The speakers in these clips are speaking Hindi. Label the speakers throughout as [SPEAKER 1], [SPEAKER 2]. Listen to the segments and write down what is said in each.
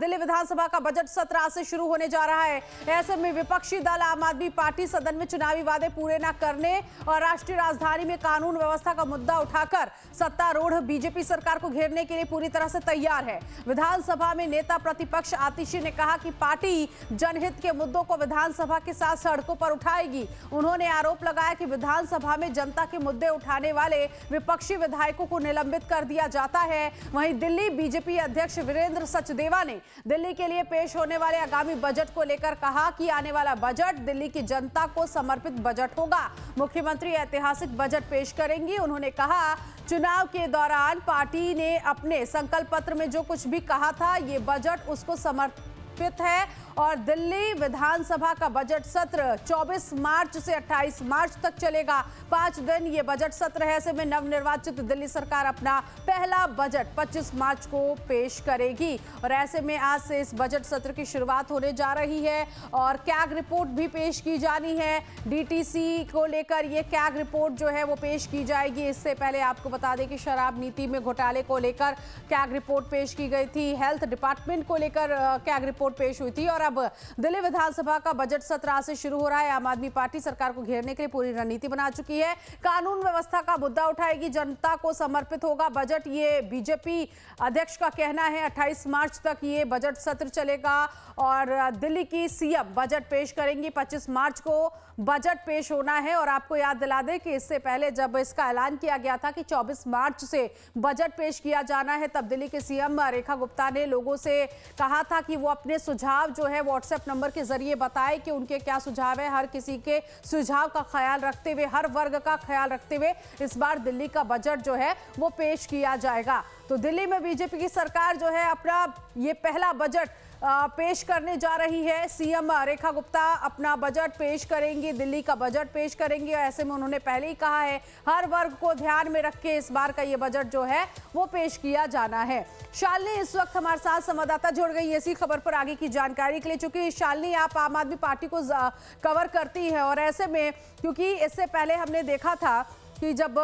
[SPEAKER 1] दिल्ली विधानसभा का बजट सत्र आज से शुरू होने जा रहा है। ऐसे में विपक्षी दल आम आदमी पार्टी सदन में चुनावी वादे पूरे न करने और राष्ट्रीय राजधानी में कानून व्यवस्था का मुद्दा उठाकर सत्तारूढ़ बीजेपी सरकार को घेरने के लिए पूरी तरह से तैयार है। विधानसभा में नेता प्रतिपक्ष आतिशी ने कहा कि पार्टी जनहित के मुद्दों को विधानसभा के साथ सड़कों पर उठाएगी। उन्होंने आरोप लगाया कि विधानसभा में जनता के मुद्दे उठाने वाले विपक्षी विधायकों को निलंबित कर दिया जाता है। वहीं दिल्ली बीजेपी अध्यक्ष वीरेंद्र सचदेवा ने दिल्ली के लिए पेश होने वाले आगामी बजट को लेकर कहा कि आने वाला बजट दिल्ली की जनता को समर्पित बजट होगा। मुख्यमंत्री ऐतिहासिक बजट पेश करेंगी। उन्होंने कहा, चुनाव के दौरान पार्टी ने अपने संकल्प पत्र में जो कुछ भी कहा था, ये बजट उसको समर्पित है और दिल्ली विधानसभा का बजट सत्र 24 मार्च से 28 मार्च तक चलेगा। 5 दिन ये बजट सत्र है। ऐसे में नवनिर्वाचित दिल्ली सरकार अपना पहला बजट 25 मार्च को पेश करेगी और ऐसे में आज से इस बजट सत्र की शुरुआत होने जा रही है और कैग रिपोर्ट भी पेश की जानी है। डीटीसी को लेकर ये कैग रिपोर्ट जो है वो पेश की जाएगी। इससे पहले आपको बता दें कि शराब नीति में घोटाले को लेकर कैग रिपोर्ट पेश की गई थी। हेल्थ डिपार्टमेंट को लेकर कैग रिपोर्ट पेश हुई थी और अब दिल्ली विधानसभा का बजट सत्र आज से शुरू हो रहा है। आम आदमी पार्टी सरकार को घेरने के लिए पूरी रणनीति बना चुकी है। कानून व्यवस्था का मुद्दा उठाएगी, जनता को समर्पित होगा बजट, ये बीजेपी अध्यक्ष का कहना है। 28 मार्च तक ये बजट सत्र चलेगा और दिल्ली की सीएम बजट पेश करेंगी। 25 मार्च को बजट पेश होना है और आपको याद दिला दें कि इससे पहले जब इसका ऐलान किया गया था कि 24 मार्च से बजट पेश किया जाना है, तब दिल्ली के सीएम रेखा गुप्ता ने लोगों से कहा था कि वो अपने सुझाव जो है व्हाट्सएप नंबर के जरिए बताएं कि उनके क्या सुझाव है। हर किसी के सुझाव का ख्याल रखते हुए, हर वर्ग का ख्याल रखते हुए इस बार दिल्ली का बजट जो है वो पेश किया जाएगा। तो दिल्ली में बीजेपी की सरकार जो है अपना ये पहला बजट पेश करने जा रही है। सीएम रेखा गुप्ता अपना बजट पेश करेंगी, दिल्ली का बजट पेश करेंगी और ऐसे में उन्होंने पहले ही कहा है हर वर्ग को ध्यान में रख के इस बार का ये बजट जो है वो पेश किया जाना है। शालिनी इस वक्त हमारे साथ संवाददाता जुड़ गई इसी खबर पर आगे की जानकारी के लिए। चूंकि शालिनी, आप आम आदमी पार्टी को कवर करती है और ऐसे में क्योंकि इससे पहले हमने देखा था कि जब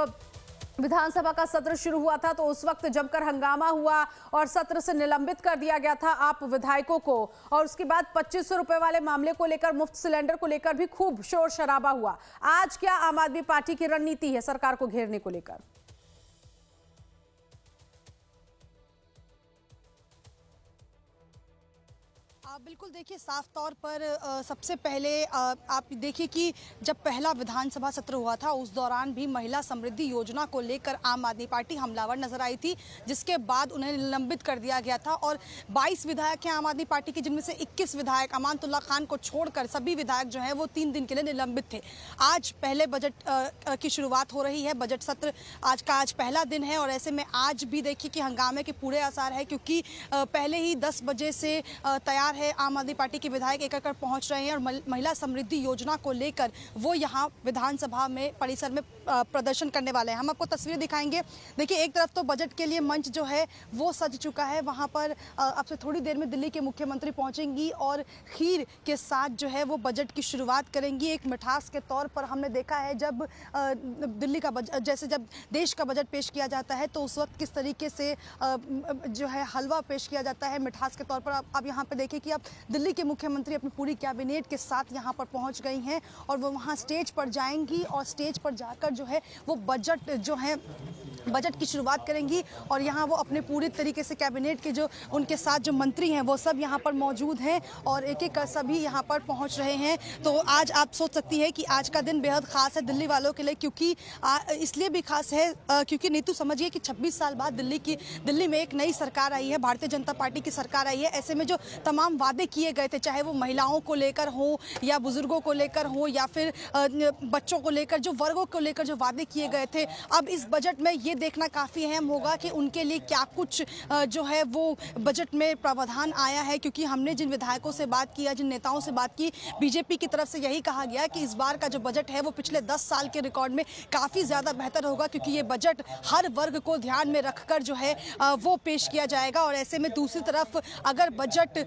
[SPEAKER 1] विधानसभा का सत्र शुरू हुआ था तो उस वक्त जमकर हंगामा हुआ और सत्र से निलंबित कर दिया गया था आप विधायकों को और उसके बाद 2500 रुपए वाले मामले को लेकर, मुफ्त सिलेंडर को लेकर भी खूब शोर शराबा हुआ। आज क्या आम आदमी पार्टी की रणनीति है सरकार को घेरने को लेकर?
[SPEAKER 2] बिल्कुल, देखिए साफ तौर पर सबसे पहले आप देखिए कि जब पहला विधानसभा सत्र हुआ था उस दौरान भी महिला समृद्धि योजना को लेकर आम आदमी पार्टी हमलावर नजर आई थी, जिसके बाद उन्हें निलंबित कर दिया गया था और 22 विधायक हैं आम आदमी पार्टी के, जिनमें से 21 विधायक अमानतुल्लाह खान को छोड़कर सभी विधायक जो हैं वो 3 दिन के लिए निलंबित थे। आज पहले बजट की शुरुआत हो रही है। बजट सत्र आज पहला दिन है और ऐसे में आज भी देखिए कि हंगामे के पूरे आसार है, क्योंकि पहले ही 10 बजे से तैयार है आम आदमी पार्टी के विधायक एक पहुंच रहे हैं और महिला समृद्धि योजना को लेकर वो यहां विधानसभा में परिसर में प्रदर्शन करने वाले हैं। हम आपको तस्वीरें दिखाएंगे। देखिए, एक तरफ तो बजट के लिए मंच जो है वो सज चुका है। वहां पर अब से थोड़ी देर में दिल्ली के मुख्यमंत्री पहुंचेंगी और खीर के साथ जो है वो बजट की शुरुआत करेंगी। एक मिठास के तौर पर हमने देखा है जब दिल्ली का बजट, जैसे जब देश का बजट पेश किया जाता है तो उस वक्त किस तरीके से जो है हलवा पेश किया जाता है मिठास के तौर पर। अब यहाँ पे देखिए कि अब दिल्ली के मुख्यमंत्री अपनी पूरी कैबिनेट के साथ यहाँ पर पहुँच गई हैं और वो वहाँ स्टेज पर जाएंगी और स्टेज पर जाकर जो है वो बजट की शुरुआत करेंगी और यहाँ वो अपने पूरी तरीके से कैबिनेट के जो उनके साथ जो मंत्री हैं वो सब यहाँ पर मौजूद हैं और एक एक कर सभी यहाँ पर पहुँच रहे हैं। तो आज आप सोच सकती हैं कि आज का दिन बेहद ख़ास है दिल्ली वालों के लिए, क्योंकि इसलिए भी खास है क्योंकि नीतू समझिए कि 26 साल बाद दिल्ली में एक नई सरकार आई है, भारतीय जनता पार्टी की सरकार आई है। ऐसे में जो तमाम वादे किए गए थे, चाहे वो महिलाओं को लेकर हो या बुजुर्गों को लेकर हो या फिर बच्चों को लेकर, जो वर्गों को लेकर जो वादे किए गए थे, अब इस बजट में ये देखना काफ़ी अहम होगा कि उनके लिए क्या कुछ जो है वो बजट में प्रावधान आया है। क्योंकि हमने जिन विधायकों से बात की, जिन नेताओं से बात की, बीजेपी की तरफ से यही कहा गया कि इस बार का जो बजट है वो पिछले 10 साल के रिकॉर्ड में काफ़ी ज़्यादा बेहतर होगा, क्योंकि ये बजट हर वर्ग को ध्यान में रखकर जो है वो पेश किया जाएगा। और ऐसे में दूसरी तरफ अगर बजट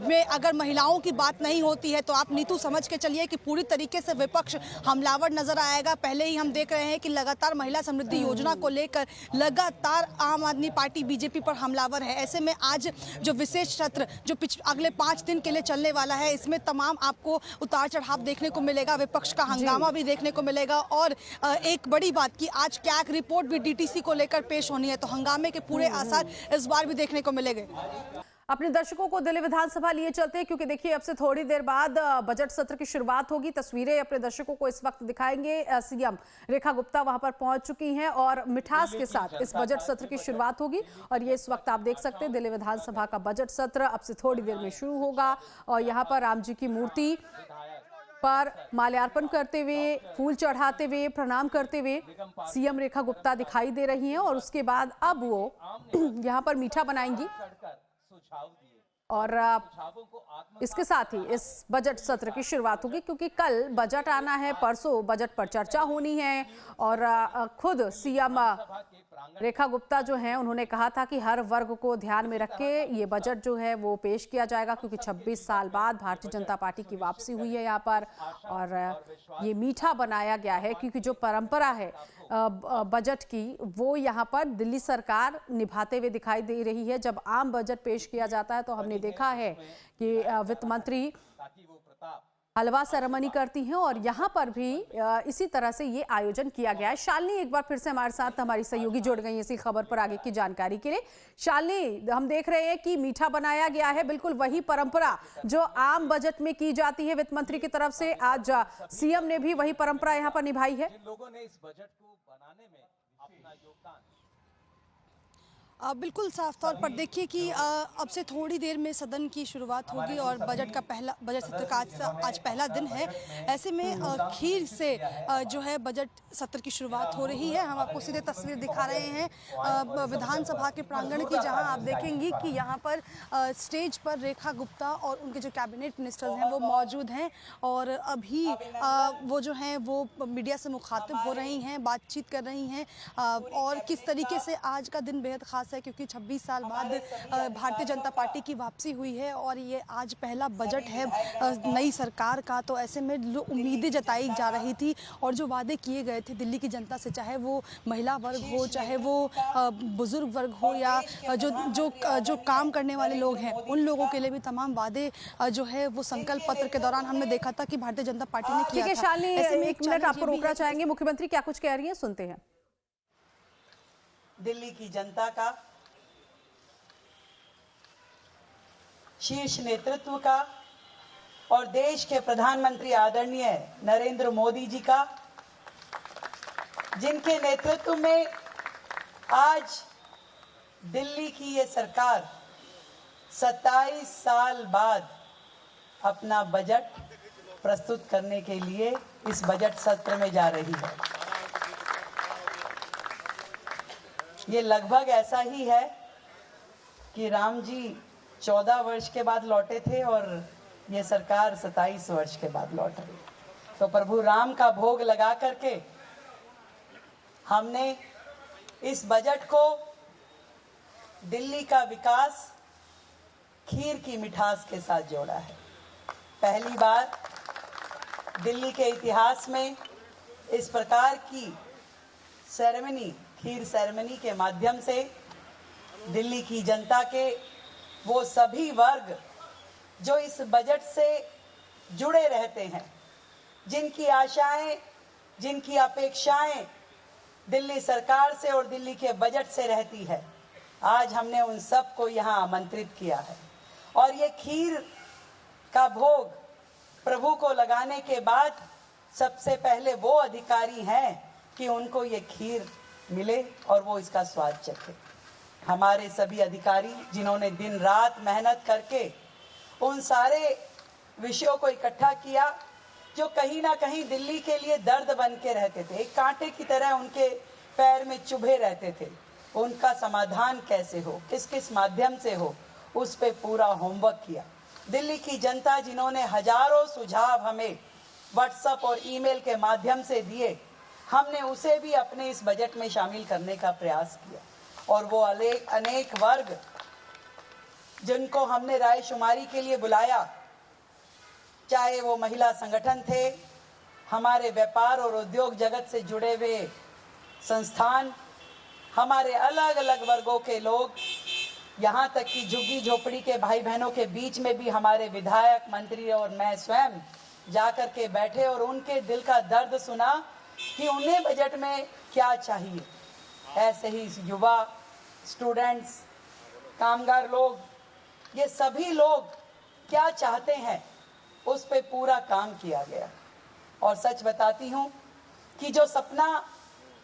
[SPEAKER 2] में अगर महिलाओं की बात नहीं होती है तो आप नीतू समझ के चलिए कि पूरी तरीके से विपक्ष हमलावर नजर आएगा। पहले ही हम देख रहे हैं कि लगातार महिला समृद्धि योजना को लेकर लगातार आम आदमी पार्टी बीजेपी पर हमलावर है। ऐसे में आज जो विशेष सत्र जो अगले 5 दिन के लिए चलने वाला है, इसमें तमाम आपको उतार चढ़ाव देखने को मिलेगा, विपक्ष का हंगामा भी देखने को मिलेगा और एक बड़ी बात कि आज कैग रिपोर्ट भी डीटीसी को लेकर पेश होनी है, तो हंगामे के पूरे आसार इस बार भी देखने को मिलेंगे।
[SPEAKER 1] अपने दर्शकों को दिल्ली विधानसभा लिए चलते हैं, क्योंकि देखिए अब से थोड़ी देर बाद बजट सत्र की शुरुआत होगी। तस्वीरें अपने दर्शकों को इस वक्त दिखाएंगे। सीएम रेखा गुप्ता वहां पर पहुंच चुकी हैं और मिठास के साथ इस बजट सत्र की शुरुआत होगी। और ये इस वक्त आप देख सकते हैं दिल्ली विधानसभा का बजट सत्र अब से थोड़ी देर में शुरू होगा और यहाँ पर राम जी की मूर्ति पर माल्यार्पण करते हुए, फूल चढ़ाते हुए, प्रणाम करते हुए सीएम रेखा गुप्ता दिखाई दे रही हैं और उसके बाद अब वो यहाँ पर मीठा बनाएंगी और इसके साथ ही इस बजट सत्र की शुरुआत होगी, क्योंकि कल बजट आना है, परसों बजट पर चर्चा होनी है। और खुद सीएम रेखा गुप्ता जो हैं उन्होंने कहा था कि हर वर्ग को ध्यान में रख के ये बजट जो है वो पेश किया जाएगा, क्योंकि 26 साल बाद भारतीय जनता पार्टी की वापसी हुई है यहाँ पर और ये मीठा बनाया गया है, क्योंकि जो परंपरा है बजट की वो यहाँ पर दिल्ली सरकार निभाते हुए दिखाई दे रही है। जब आम बजट पेश किया जाता है तो हमने देखा है कि वित्त मंत्री हलवा सेरेमनी करती हैं और यहाँ पर भी इसी तरह से ये आयोजन किया गया है। शालिनी एक बार फिर से हमारे साथ हमारी सहयोगी जुड़ गई इसी खबर पर आगे की जानकारी के लिए। शालिनी, हम देख रहे हैं कि मीठा बनाया गया है, बिल्कुल वही परंपरा जो आम बजट में की जाती है वित्त मंत्री की तरफ से। आज सीएम ने भी वही परंपरा यहाँ पर निभाई है।
[SPEAKER 3] लोगों ने इस बजट को बनाने में अपना योगदान
[SPEAKER 2] बिल्कुल साफ तौर पर देखिए कि अब से थोड़ी देर में सदन की शुरुआत होगी और बजट सत्र का आज पहला दिन है। ऐसे में खीर से जो है बजट सत्र की शुरुआत हो रही है। हम आपको सीधे तस्वीर दिखा रहे हैं विधानसभा के प्रांगण की, जहां आप देखेंगी कि यहां पर स्टेज पर रेखा गुप्ता और उनके जो कैबिनेट मिनिस्टर्स हैं वो मौजूद हैं और अभी वो जो हैं वो मीडिया से मुखातिब हो रही हैं, बातचीत कर रही हैं और किस तरीके से आज का दिन बेहद खास है, क्योंकि 26 साल बाद भारतीय जनता पार्टी की वापसी हुई है और ये आज पहला बजट है नई सरकार का। तो ऐसे में उम्मीदें जताई जा रही थी और जो वादे किए गए थे दिल्ली की जनता से, चाहे वो महिला वर्ग हो, चाहे वो बुजुर्ग वर्ग हो या जो काम करने वाले लोग हैं, उन लोगों के लिए भी तमाम वादे जो है वो संकल्प पत्र के दौरान हमने देखा था कि भारतीय जनता पार्टी ने किया था।
[SPEAKER 1] शालिनी, एक मिनट आपको रोकना चाहेंगे, मुख्यमंत्री क्या कुछ कह रही है, सुनते हैं।
[SPEAKER 4] दिल्ली की जनता का, शीर्ष नेतृत्व का और देश के प्रधानमंत्री आदरणीय नरेंद्र मोदी जी का, जिनके नेतृत्व में आज दिल्ली की ये सरकार 27 साल बाद अपना बजट प्रस्तुत करने के लिए इस बजट सत्र में जा रही है। ये लगभग ऐसा ही है कि राम जी 14 वर्ष के बाद लौटे थे और ये सरकार 27 वर्ष के बाद लौट रही। तो प्रभु राम का भोग लगा करके हमने इस बजट को दिल्ली का विकास खीर की मिठास के साथ जोड़ा है। पहली बार दिल्ली के इतिहास में इस प्रकार की सेरेमनी, खीर सेरेमनी के माध्यम से दिल्ली की जनता के वो सभी वर्ग जो इस बजट से जुड़े रहते हैं, जिनकी आशाएं, जिनकी अपेक्षाएं दिल्ली सरकार से और दिल्ली के बजट से रहती है, आज हमने उन सब को यहाँ आमंत्रित किया है। और ये खीर का भोग प्रभु को लगाने के बाद सबसे पहले वो अधिकारी हैं कि उनको ये खीर मिले और वो इसका स्वाद चखे। हमारे सभी अधिकारी जिन्होंने दिन रात मेहनत करके उन सारे विषयों को इकट्ठा किया जो कहीं ना कहीं दिल्ली के लिए दर्द बन के रहते थे, एक कांटे की तरह उनके पैर में चुभे रहते थे, उनका समाधान कैसे हो, किस किस माध्यम से हो, उस पे पूरा होमवर्क किया। दिल्ली की जनता जिन्होंने हजारों सुझाव हमें व्हाट्सएप और ईमेल के माध्यम से दिए, हमने उसे भी अपने इस बजट में शामिल करने का प्रयास किया। और वो अनेक वर्ग जिनको हमने रायशुमारी के लिए बुलाया, चाहे वो महिला संगठन थे, हमारे व्यापार और उद्योग जगत से जुड़े हुए संस्थान, हमारे अलग अलग वर्गों के लोग, यहाँ तक कि झुग्गी झोपड़ी के भाई बहनों के बीच में भी हमारे विधायक, मंत्री और मैं स्वयं जाकर के बैठे और उनके दिल का दर्द सुना कि उन्हें बजट में क्या चाहिए। ऐसे ही युवा, स्टूडेंट्स, कामगार लोग, ये सभी लोग क्या चाहते हैं, उस पे पूरा काम किया गया। और सच बताती हूँ कि जो सपना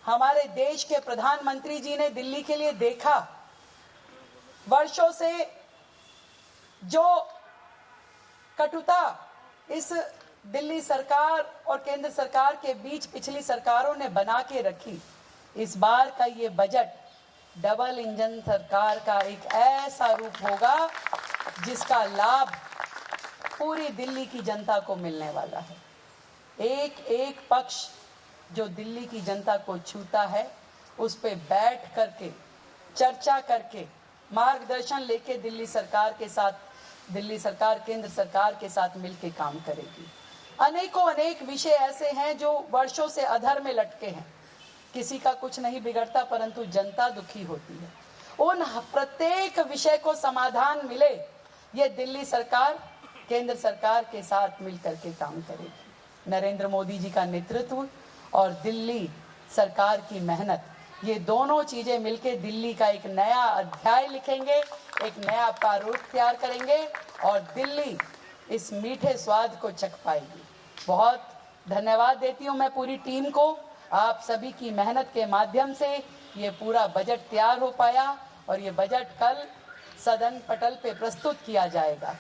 [SPEAKER 4] हमारे देश के प्रधानमंत्री जी ने दिल्ली के लिए देखा, वर्षों से जो कटुता इस दिल्ली सरकार और केंद्र सरकार के बीच पिछली सरकारों ने बना के रखी, इस बार का ये बजट डबल इंजन सरकार का एक ऐसा रूप होगा जिसका लाभ पूरी दिल्ली की जनता को मिलने वाला है। एक एक पक्ष जो दिल्ली की जनता को छूता है, उस पे बैठ करके चर्चा करके मार्गदर्शन लेके दिल्ली सरकार केंद्र सरकार के साथ मिलके काम करेगी। अनेक विषय ऐसे हैं जो वर्षों से अधर में लटके हैं, किसी का कुछ नहीं बिगड़ता परंतु जनता दुखी होती है। उन प्रत्येक विषय को समाधान मिले, ये दिल्ली सरकार केंद्र सरकार के साथ मिलकर के काम करेगी। नरेंद्र मोदी जी का नेतृत्व और दिल्ली सरकार की मेहनत, ये दोनों चीजें मिलके दिल्ली का एक नया अध्याय लिखेंगे, एक नया प्रारूप तैयार करेंगे और दिल्ली इस मीठे स्वाद को चख पाएगी। बहुत धन्यवाद देती हूँ मैं पूरी टीम को। आप सभी की मेहनत के माध्यम से ये पूरा बजट तैयार हो पाया और ये बजट कल सदन पटल पे प्रस्तुत किया जाएगा।